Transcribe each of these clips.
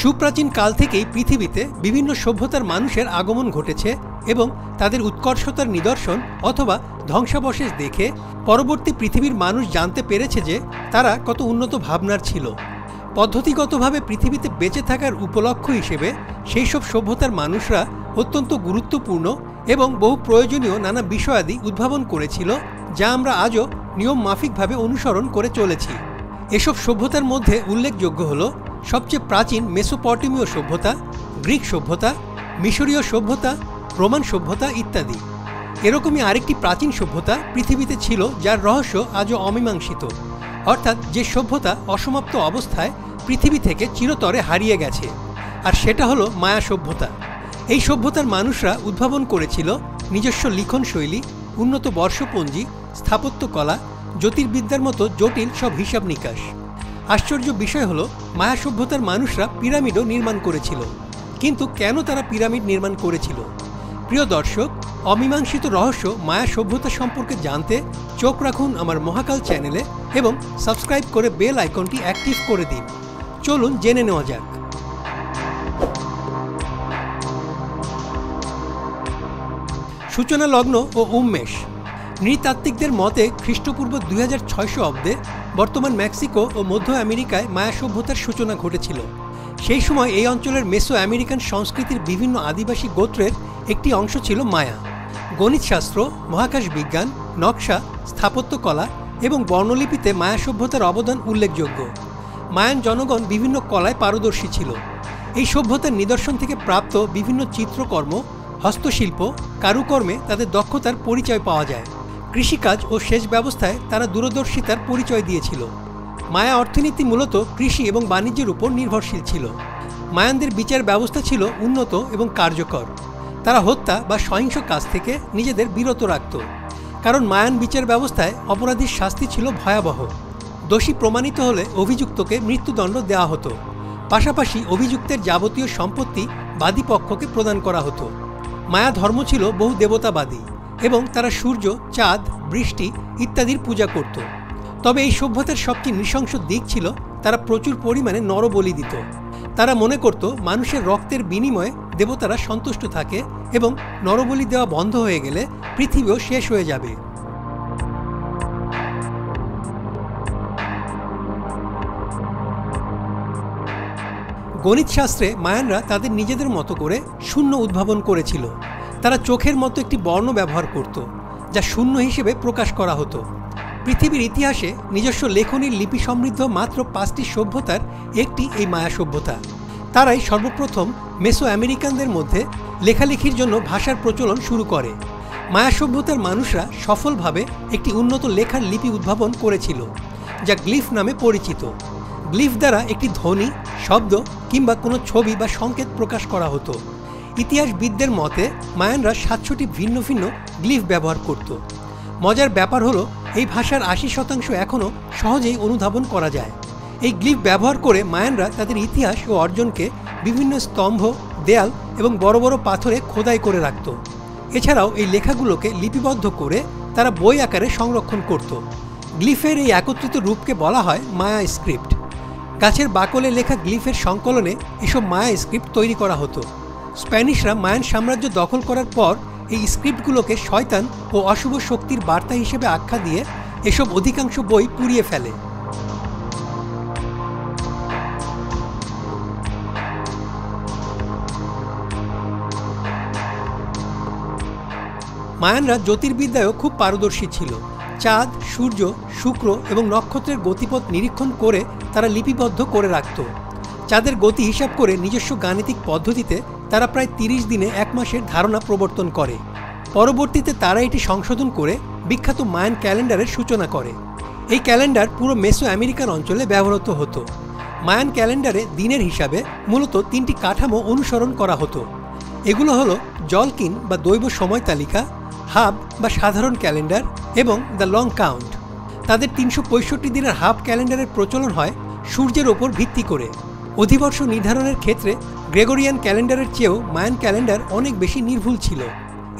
সুপ্রাচীন কাল থেকেই পৃথিবীতে বিভিন্ন সভ্যতার মানুষের আগমন ঘটেছে এবং তাদের উৎকর্ষতার নিদর্শন অথবা ধ্বংসাবশেষ দেখে পরবর্তী পৃথিবীর মানুষ জানতে পেরেছে যে তারা কত উন্নত ভাবনার ছিল। পদ্ধতিগতভাবে পৃথিবীতে বেঁচে থাকার উপলক্ষ হিসেবে সেই সব সভ্যতার মানুষরা অত্যন্ত গুরুত্বপূর্ণ এবং বহু প্রয়োজনীয় নানা বিষয়াদি উদ্ভাবন করেছিল, যা আমরা আজও নিয়ম মাফিকভাবে অনুসরণ করে চলেছি। এসব সভ্যতার মধ্যে উল্লেখযোগ্য হল সবচেয়ে প্রাচীন মেসোপটেমীয় সভ্যতা, গ্রিক সভ্যতা, মিশরীয় সভ্যতা, রোমান সভ্যতা ইত্যাদি। এরকমই আরেকটি প্রাচীন সভ্যতা পৃথিবীতে ছিল যার রহস্য আজও অমীমাংসিত, অর্থাৎ যে সভ্যতা অসমাপ্ত অবস্থায় পৃথিবী থেকে চিরতরে হারিয়ে গেছে, আর সেটা হলো মায়া সভ্যতা। এই সভ্যতার মানুষরা উদ্ভাবন করেছিল নিজস্ব লিখন শৈলী, উন্নত বর্ষপঞ্জি, স্থাপত্যকলা, জ্যোতির্বিদ্যার মতো জটিল সব হিসাব নিকাশ। আশ্চর্য বিষয় হলো মায়া সভ্যতার মানুষরা পিরামিডও নির্মাণ করেছিল। কিন্তু কেন তারা পিরামিড নির্মাণ করেছিল? প্রিয় দর্শক, অমীমাংসিত রহস্য মায়া সভ্যতা সম্পর্কে জানতে চোখ রাখুন আমার মহাকাল চ্যানেলে এবং সাবস্ক্রাইব করে বেল আইকনটি অ্যাক্টিভ করে দিন। চলুন জেনে নেওয়া যাক। সূচনা লগ্ন ও উন্মেষ। নৃতাত্ত্বিকদের মতে খ্রিস্টপূর্ব 2600 অব্দে বর্তমান মেক্সিকো ও মধ্য আমেরিকায় মায়া সভ্যতার সূচনা ঘটেছিল। সেই সময় এই অঞ্চলের মেসো আমেরিকান সংস্কৃতির বিভিন্ন আদিবাসী গোত্রের একটি অংশ ছিল মায়া। গণিতশাস্ত্র, মহাকাশ বিজ্ঞান, নকশা, স্থাপত্যকলা এবং বর্ণলিপিতে মায়া সভ্যতার অবদান উল্লেখযোগ্য। মায়ান জনগণ বিভিন্ন কলায় পারদর্শী ছিল। এই সভ্যতার নিদর্শন থেকে প্রাপ্ত বিভিন্ন চিত্রকর্ম, হস্তশিল্প, কারুকর্মে তাদের দক্ষতার পরিচয় পাওয়া যায়। কৃষিকাজ ও সেচ ব্যবস্থায় তারা দূরদর্শিতার পরিচয় দিয়েছিল। মায়া অর্থনীতি মূলত কৃষি এবং বাণিজ্যের উপর নির্ভরশীল ছিল। মায়ানদের বিচার ব্যবস্থা ছিল উন্নত এবং কার্যকর। তারা হত্যা বা সহিংস কাজ থেকে নিজেদের বিরত রাখত, কারণ মায়ান বিচার ব্যবস্থায় অপরাধীর শাস্তি ছিল ভয়াবহ। দোষী প্রমাণিত হলে অভিযুক্তকে মৃত্যুদণ্ড দেওয়া হতো। পাশাপাশি অভিযুক্তের যাবতীয় সম্পত্তি বাদীপক্ষকে প্রদান করা হতো। মায়া ধর্ম ছিল বহু দেবতাবাদী এবং তারা সূর্য, চাঁদ, বৃষ্টি ইত্যাদির পূজা করত। তবে এই সভ্যতার সবচেয়ে নৃশংস দিক ছিল তারা প্রচুর পরিমাণে নরবলি দিত। তারা মনে করত মানুষের রক্তের বিনিময়ে দেবতারা সন্তুষ্ট থাকে এবং নরবলি দেওয়া বন্ধ হয়ে গেলে পৃথিবীও শেষ হয়ে যাবে। গণিতশাস্ত্রে মায়ানরা তাদের নিজেদের মতো করে শূন্য উদ্ভাবন করেছিল। তারা চোখের মতো একটি বর্ণ ব্যবহার করত, যা শূন্য হিসেবে প্রকাশ করা হতো। পৃথিবীর ইতিহাসে নিজস্ব লেখনীর লিপি সমৃদ্ধ মাত্র 5টি সভ্যতার একটি এই মায়া সভ্যতা। তারাই সর্বপ্রথম মেসো আমেরিকানদের মধ্যে লেখালেখির জন্য ভাষার প্রচলন শুরু করে। মায়া সভ্যতার মানুষরা সফলভাবে একটি উন্নত লেখার লিপি উদ্ভাবন করেছিল, যা গ্লিফ নামে পরিচিত। গ্লিফ দ্বারা একটি ধ্বনি, শব্দ কিংবা কোনো ছবি বা সংকেত প্রকাশ করা হতো। ইতিহাসবিদদের মতে মায়ানরা 700টি ভিন্ন ভিন্ন গ্লিফ ব্যবহার করত। মজার ব্যাপার হলো এই ভাষার 80% এখনও সহজেই অনুধাবন করা যায়। এই গ্লিফ ব্যবহার করে মায়ানরা তাদের ইতিহাস ও অর্জনকে বিভিন্ন স্তম্ভ, দেয়াল এবং বড় বড় পাথরে খোদাই করে রাখত। এছাড়াও এই লেখাগুলোকে লিপিবদ্ধ করে তারা বই আকারে সংরক্ষণ করত। গ্লিফের এই একত্রিত রূপকে বলা হয় মায়া স্ক্রিপ্ট। গাছের বাকলে লেখা গ্লিফের সংকলনে এসব মায়া স্ক্রিপ্ট তৈরি করা হতো। স্প্যানিশরা মায়ান সাম্রাজ্য দখল করার পর এই স্ক্রিপ্টগুলোকে শয়তান ও অশুভ শক্তির বার্তা হিসেবে আখ্যা দিয়ে এসব অধিকাংশ বই পুড়িয়ে ফেলে। মায়ানরা জ্যোতির্বিদ্যায়ও খুব পারদর্শী ছিল। চাঁদ, সূর্য, শুক্র এবং নক্ষত্রের গতিপথ নিরীক্ষণ করে তারা লিপিবদ্ধ করে রাখত। চাঁদের গতি হিসাব করে নিজস্ব গাণিতিক পদ্ধতিতে তারা প্রায় 30 দিনে 1 মাসের ধারণা প্রবর্তন করে। পরবর্তীতে তারা এটি সংশোধন করে বিখ্যাত মায়ান ক্যালেন্ডারের সূচনা করে। এই ক্যালেন্ডার পুরো মেসো আমেরিকান অঞ্চলে ব্যবহৃত হতো। মায়ান ক্যালেন্ডারে দিনের হিসাবে মূলত 3টি কাঠামো অনুসরণ করা হতো। এগুলো হলো জলকিন বা দৈব সময় তালিকা, হাব বা সাধারণ ক্যালেন্ডার এবং দ্য লং কাউন্ট। তাদের 365 দিনের হাব ক্যালেন্ডারের প্রচলন হয় সূর্যের ওপর ভিত্তি করে। অধিবর্ষ নির্ধারণের ক্ষেত্রে গ্রেগরিয়ান ক্যালেন্ডারের চেয়েও মায়ান ক্যালেন্ডার অনেক বেশি নির্ভুল ছিল।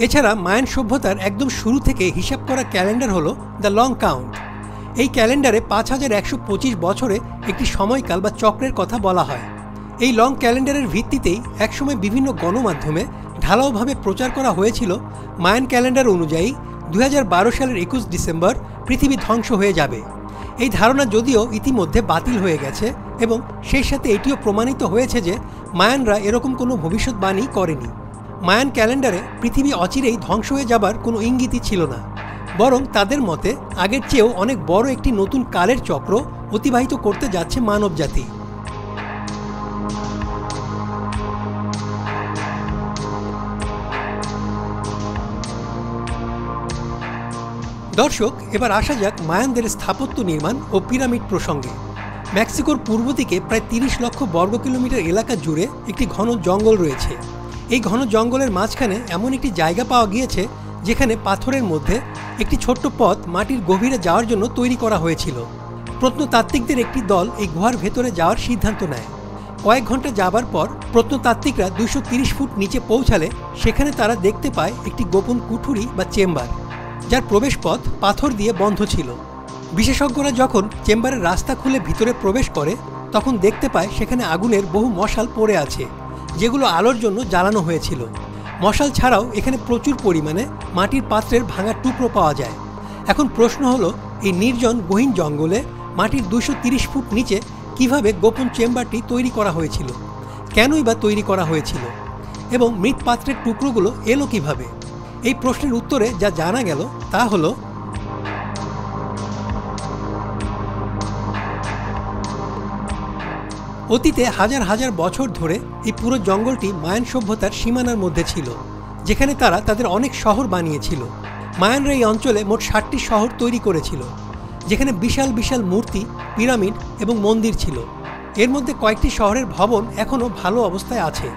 এছাড়া মায়ান সভ্যতার একদম শুরু থেকে হিসাব করা ক্যালেন্ডার হলো দ্য লং কাউন্ট। এই ক্যালেন্ডারে 5125 বছরে একটি সময়কাল বা চক্রের কথা বলা হয়। এই লং ক্যালেন্ডারের ভিত্তিতেই একসময় বিভিন্ন গণমাধ্যমে ঢালাওভাবে প্রচার করা হয়েছিল মায়ান ক্যালেন্ডার অনুযায়ী 2012 সালের 21 ডিসেম্বর পৃথিবী ধ্বংস হয়ে যাবে। এই ধারণা যদিও ইতিমধ্যে বাতিল হয়ে গেছে এবং সেই সাথে এটিও প্রমাণিত হয়েছে যে মায়ানরা এরকম কোনো ভবিষ্যৎবাণী করেনি। মায়ান ক্যালেন্ডারে পৃথিবী অচিরেই ধ্বংস হয়ে যাবার কোনো ইঙ্গিতই ছিল না, বরং তাদের মতে আগের চেয়েও অনেক বড় একটি নতুন কালের চক্র অতিবাহিত করতে যাচ্ছে মানবজাতি। দর্শক, এবার আসা যাক মায়ানদের স্থাপত্য নির্মাণ ও পিরামিড প্রসঙ্গে। মেক্সিকোর পূর্ব দিকে প্রায় 30 লক্ষ বর্গ কিলোমিটার এলাকা জুড়ে একটি ঘন জঙ্গল রয়েছে। এই ঘন জঙ্গলের মাঝখানে এমন একটি জায়গা পাওয়া গিয়েছে যেখানে পাথরের মধ্যে একটি ছোট্ট পথ মাটির গভীরে যাওয়ার জন্য তৈরি করা হয়েছিল। প্রত্নতাত্ত্বিকদের একটি দল এই গুহার ভেতরে যাওয়ার সিদ্ধান্ত নেয়। কয়েক ঘন্টা যাবার পর প্রত্নতাত্ত্বিকরা 230 ফুট নিচে পৌঁছালে সেখানে তারা দেখতে পায় একটি গোপন কুঠুরি বা চেম্বার, যার প্রবেশপথ পাথর দিয়ে বন্ধ ছিল। বিশেষজ্ঞরা যখন চেম্বারের রাস্তা খুলে ভিতরে প্রবেশ করে তখন দেখতে পায় সেখানে আগুনের বহু মশাল পড়ে আছে, যেগুলো আলোর জন্য জ্বালানো হয়েছিল। মশাল ছাড়াও এখানে প্রচুর পরিমাণে মাটির পাত্রের ভাঙা টুকরো পাওয়া যায়। এখন প্রশ্ন হলো, এই নির্জন গহীন জঙ্গলে মাটির 230 ফুট নিচে কিভাবে গোপন চেম্বারটি তৈরি করা হয়েছিল? কেনই বা তৈরি করা হয়েছিল? এবং মৃৎ পাত্রের টুকরোগুলো এলো কিভাবে? এই প্রশ্নের উত্তরে যা জানা গেল তা হলো, অতীতে হাজার হাজার বছর ধরে এই পুরো জঙ্গলটি মায়ান সভ্যতার সীমানার মধ্যে ছিল, যেখানে তারা তাদের অনেক শহর বানিয়েছিল। মায়ানরা এই অঞ্চলে মোট 60টি শহর তৈরি করেছিল, যেখানে বিশাল বিশাল মূর্তি, পিরামিড এবং মন্দির ছিল। এর মধ্যে কয়েকটি শহরের ভবন এখনও ভালো অবস্থায় আছে।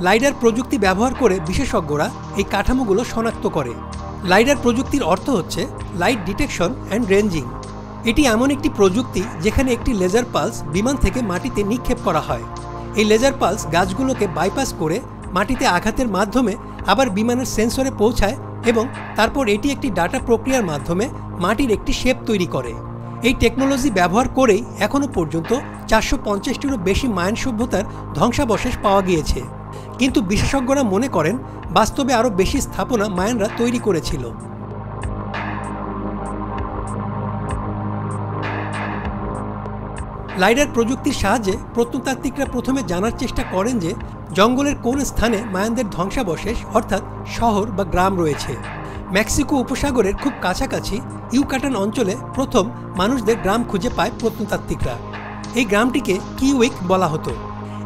লাইডার প্রযুক্তি ব্যবহার করে বিশেষজ্ঞরা এই কাঠামোগুলো শনাক্ত করে। লাইডার প্রযুক্তির অর্থ হচ্ছে লাইট ডিটেকশন অ্যান্ড রেঞ্জিং। এটি এমন একটি প্রযুক্তি যেখানে একটি লেজার পালস বিমান থেকে মাটিতে নিক্ষেপ করা হয়। এই লেজার পালস গাছগুলোকে বাইপাস করে মাটিতে আঘাতের মাধ্যমে আবার বিমানের সেন্সরে পৌঁছায় এবং তারপর এটি একটি ডাটা প্রক্রিয়ার মাধ্যমে মাটির একটি শেপ তৈরি করে। এই টেকনোলজি ব্যবহার করেই এখনও পর্যন্ত 450টিরও বেশি মায়ান সভ্যতার ধ্বংসাবশেষ পাওয়া গিয়েছে। কিন্তু বিশেষজ্ঞরা মনে করেন বাস্তবে আরও বেশি স্থাপনা মায়ানরা তৈরি করেছিল। লাইডার প্রযুক্তির সাহায্যে প্রত্নতাত্ত্বিকরা প্রথমে জানার চেষ্টা করেন যে জঙ্গলের কোন স্থানে মায়ানদের ধ্বংসাবশেষ অর্থাৎ শহর বা গ্রাম রয়েছে। মেক্সিকো উপসাগরের খুব কাছাকাছি ইউকাটান অঞ্চলে প্রথম মানুষদের গ্রাম খুঁজে পায় প্রত্নতাত্ত্বিকরা। এই গ্রামটিকে কিউইক বলা হতো।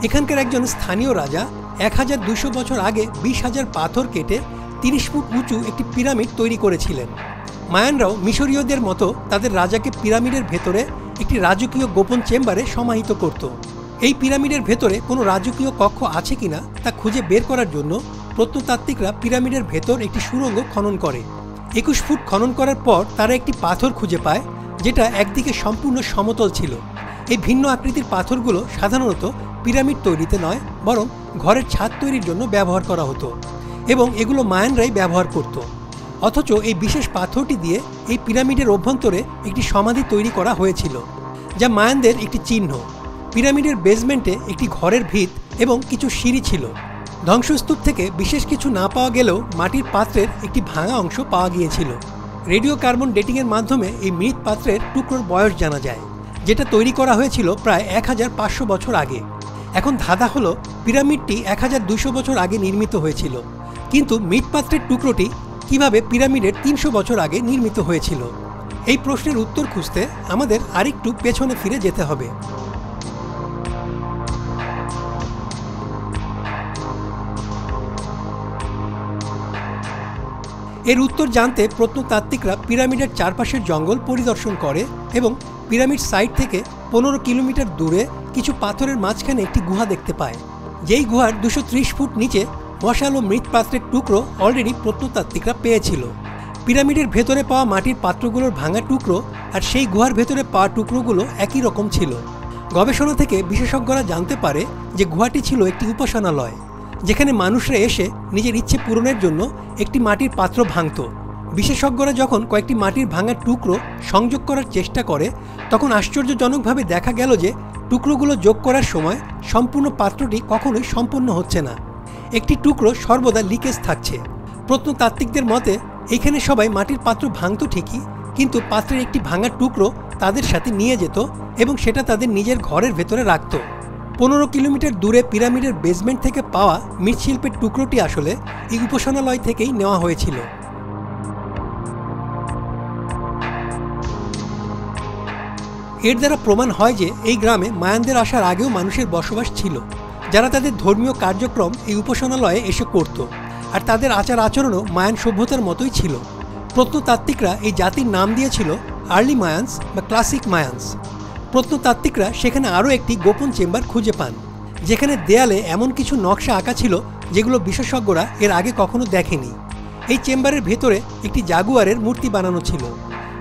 এখানকার একজন স্থানীয় রাজা 1200 বছর আগে 20,000 পাথর কেটে 30 ফুট উঁচু একটি পিরামিড তৈরি করেছিলেন। মায়ানরাও মিশরীয়দের মতো তাদের রাজাকে পিরামিডের ভেতরে একটি রাজকীয় গোপন চেম্বারে সমাহিত করত। এই পিরামিডের ভেতরে কোনো রাজকীয় কক্ষ আছে কিনা তা খুঁজে বের করার জন্য প্রত্নতাত্ত্বিকরা পিরামিডের ভেতর একটি সুড়ঙ্গ খনন করে। 21 ফুট খনন করার পর তারা একটি পাথর খুঁজে পায়, যেটা একদিকে সম্পূর্ণ সমতল ছিল। এই ভিন্ন আকৃতির পাথরগুলো সাধারণত পিরামিড তৈরিতে নয়, বরং ঘরের ছাদ তৈরির জন্য ব্যবহার করা হতো এবং এগুলো মায়ানরাই ব্যবহার করত। অথচ এই বিশেষ পাথরটি দিয়ে এই পিরামিডের অভ্যন্তরে একটি সমাধি তৈরি করা হয়েছিল, যা মায়ানদের একটি চিহ্ন। পিরামিডের বেসমেন্টে একটি ঘরের ভিত এবং কিছু সিঁড়ি ছিল। ধ্বংসস্তূপ থেকে বিশেষ কিছু না পাওয়া গেলেও মাটির পাত্রের একটি ভাঙা অংশ পাওয়া গিয়েছিল। রেডিও কার্বন ডেটিংয়ের মাধ্যমে এই মৃৎ পাত্রের টুকরোর বয়স জানা যায়, যেটা তৈরি করা হয়েছিল প্রায় 1500 বছর আগে। এখন ধাঁধা হলো, পিরামিডটি 1200 বছর আগে নির্মিত হয়েছিল, কিন্তু মৃৎপাত্রের টুকরোটি কিভাবে পিরামিডের 300 বছর আগে নির্মিত হয়েছিল? এই প্রশ্নের উত্তর খুঁজতে আমাদের আরেকটু পেছনে ফিরে যেতে হবে। এর উত্তর জানতে প্রত্নতাত্ত্বিকরা পিরামিডের চারপাশের জঙ্গল পরিদর্শন করে এবং পিরামিড সাইট থেকে 15 কিলোমিটার দূরে কিছু পাথরের মাঝখানে একটি গুহা দেখতে পায়। যেই গুহার 230 ফুট নিচে মশাল ও মৃৎপাত্রের টুকরো অলরেডি প্রত্নতাত্ত্বিকরা পেয়েছিল। পিরামিডের ভেতরে পাওয়া মাটির পাত্রগুলোর ভাঙা টুকরো আর সেই গুহার ভেতরে পাওয়া টুকরোগুলো একই রকম ছিল। গবেষণা থেকে বিশেষজ্ঞরা জানতে পারে যে গুহাটি ছিল একটি উপাসনালয়। যেখানে মানুষরা এসে নিজের ইচ্ছে পূরণের জন্য একটি মাটির পাত্র ভাঙত। বিশেষজ্ঞরা যখন কয়েকটি মাটির ভাঙা টুকরো সংযোগ করার চেষ্টা করে তখন আশ্চর্যজনকভাবে দেখা গেল যে টুকরোগুলো যোগ করার সময় সম্পূর্ণ পাত্রটি কখনোই সম্পন্ন হচ্ছে না। একটি টুকরো সর্বদা লিকেজ থাকছে। প্রত্নতাত্ত্বিকদের মতে এখানে সবাই মাটির পাত্র ভাঙত ঠিকই, কিন্তু পাত্রের একটি ভাঙা টুকরো তাদের সাথে নিয়ে যেত এবং সেটা তাদের নিজের ঘরের ভেতরে রাখত। 15 কিলোমিটার দূরে পিরামিডের বেসমেন্ট থেকে পাওয়া মৃৎশিল্পের টুকরোটি আসলে এই উপাসনালয় থেকেই নেওয়া হয়েছিল। এর দ্বারা প্রমাণ হয় যে এই গ্রামে মায়ানদের আসার আগেও মানুষের বসবাস ছিল, যারা তাদের ধর্মীয় কার্যক্রম এই উপাসনালয়ে এসে করত, আর তাদের আচার আচরণও মায়ান সভ্যতার মতোই ছিল। প্রত্নতাত্ত্বিকরা এই জাতির নাম দিয়েছিল আর্লি মায়ানস বা ক্লাসিক মায়ানস। প্রত্নতাত্ত্বিকরা সেখানে আরও একটি গোপন চেম্বার খুঁজে পান, যেখানে দেয়ালে এমন কিছু নকশা আঁকা ছিল যেগুলো বিশেষজ্ঞরা এর আগে কখনো দেখেনি। এই চেম্বারের ভেতরে একটি জাগুয়ারের মূর্তি বানানো ছিল,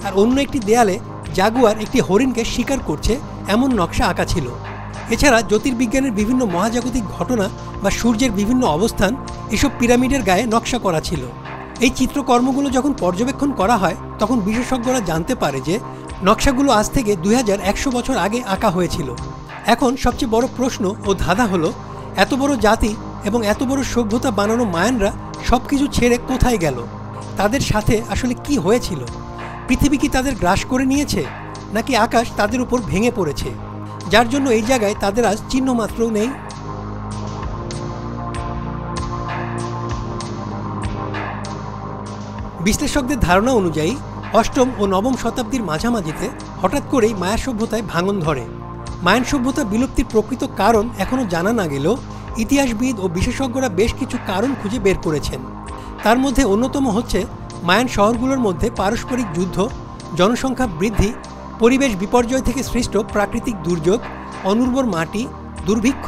আর অন্য একটি দেয়ালে জাগুয়ার একটি হরিণকে শিকার করছে এমন নকশা আঁকা ছিল। এছাড়া জ্যোতির্বিজ্ঞানের বিভিন্ন মহাজাগতিক ঘটনা বা সূর্যের বিভিন্ন অবস্থান এসব পিরামিডের গায়ে নকশা করা ছিল। এই চিত্রকর্মগুলো যখন পর্যবেক্ষণ করা হয় তখন বিশেষজ্ঞরা জানতে পারে যে নকশাগুলো আজ থেকে 2100 বছর আগে আঁকা হয়েছিল। এখন সবচেয়ে বড় প্রশ্ন ও ধাঁধা হলো, এত বড় জাতি এবং এত বড় সভ্যতা বানানো মায়ানরা সব কিছু ছেড়ে কোথায় গেল? তাদের সাথে আসলে কি হয়েছিল? পৃথিবী কি তাদের গ্রাস করে নিয়েছে, নাকি আকাশ তাদের উপর ভেঙে পড়েছে, যার জন্য এই জায়গায় তাদের আজ চিহ্নমাত্রও নেই? বিশ্লেষকদের ধারণা অনুযায়ী 8ম ও 9ম শতাব্দীর মাঝামাঝিতে হঠাৎ করেই মায়া সভ্যতায় ভাঙন ধরে। মায়ান সভ্যতা বিলুপ্তির প্রকৃত কারণ এখনও জানা না গেলেও ইতিহাসবিদ ও বিশেষজ্ঞরা বেশ কিছু কারণ খুঁজে বের করেছেন। তার মধ্যে অন্যতম হচ্ছে মায়ান শহরগুলোর মধ্যে পারস্পরিক যুদ্ধ, জনসংখ্যা বৃদ্ধি, পরিবেশ বিপর্যয় থেকে সৃষ্ট প্রাকৃতিক দুর্যোগ, অনুর্বর মাটি, দুর্ভিক্ষ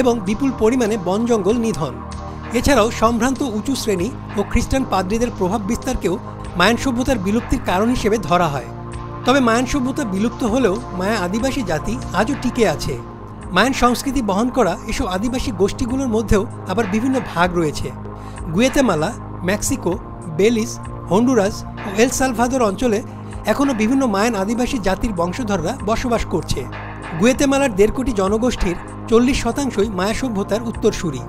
এবং বিপুল পরিমাণে বন জঙ্গল নিধন। এছাড়াও সম্ভ্রান্ত উঁচু শ্রেণী ও খ্রিস্টান পাদ্রীদের প্রভাব বিস্তারকেও মায়ান সভ্যতার বিলুপ্তির কারণ হিসেবে ধরা হয়। তবে মায়ান সভ্যতা বিলুপ্ত হলেও মায়া আদিবাসী জাতি আজও টিকে আছে। মায়ান সংস্কৃতি বহন করা এসব আদিবাসী গোষ্ঠীগুলোর মধ্যেও আবার বিভিন্ন ভাগ রয়েছে। গুয়েতেমালা, মেক্সিকো, বেলিজ, হন্ডুরাস ও এল সালভাদোর অঞ্চলে এখনও বিভিন্ন মায়ান আদিবাসী জাতির বংশধররা বসবাস করছে। গুয়েতেমালার 1.5 কোটি জনগোষ্ঠীর 40% মায়া সভ্যতার উত্তরসূরি।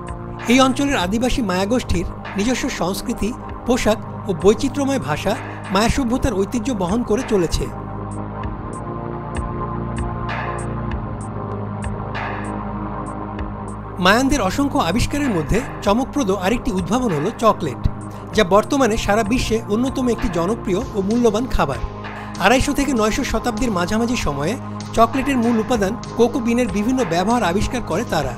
এই অঞ্চলের আদিবাসী মায়াগোষ্ঠীর নিজস্ব সংস্কৃতি, পোশাক ও বৈচিত্র্যময় ভাষা মায়া সভ্যতার ঐতিহ্য বহন করে চলেছে। মায়ানদের অসংখ্য আবিষ্কারের মধ্যে চমকপ্রদ আরেকটি উদ্ভাবন হলো চকলেট, যা বর্তমানে সারা বিশ্বে অন্যতম একটি জনপ্রিয় ও মূল্যবান খাবার। 250 থেকে 900 শতাব্দীর মাঝামাঝি সময়ে চকলেটের মূল উপাদান কোকো বিনের বিভিন্ন ব্যবহার আবিষ্কার করে তারা।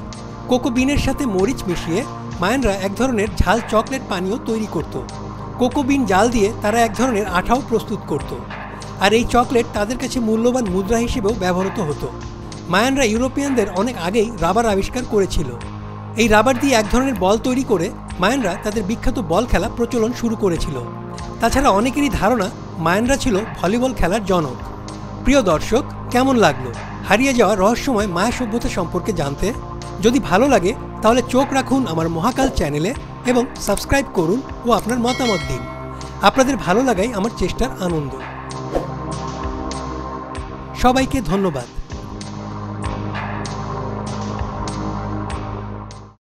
কোকো বিনের সাথে মরিচ মিশিয়ে মায়ানরা এক ধরনের ঝাল চকলেট পানীয় তৈরি করত। কোকো বিন জাল দিয়ে তারা এক ধরনের আঠাও প্রস্তুত করত, আর এই চকলেট তাদের কাছে মূল্যবান মুদ্রা হিসেবেও ব্যবহৃত হতো। মায়ানরা ইউরোপিয়ানদের অনেক আগেই রাবার আবিষ্কার করেছিল। এই রাবার দিয়ে এক ধরনের বল তৈরি করে মায়ানরা তাদের বিখ্যাত বল খেলা প্রচলন শুরু করেছিল। তাছাড়া অনেকেরই ধারণা মায়ানরা ছিল ভলিবল খেলার জনক। প্রিয় দর্শক, কেমন লাগলো হারিয়ে যাওয়া রহস্যময় মায়া সভ্যতা সম্পর্কে জানতে? যদি ভালো লাগে তাহলে চোখ রাখুন আমার মহাকাল চ্যানেলে এবং সাবস্ক্রাইব করুন ও আপনার মতামত দিন। আপনাদের ভালো লাগাই আমার চেষ্টার আনন্দ। সবাইকে ধন্যবাদ।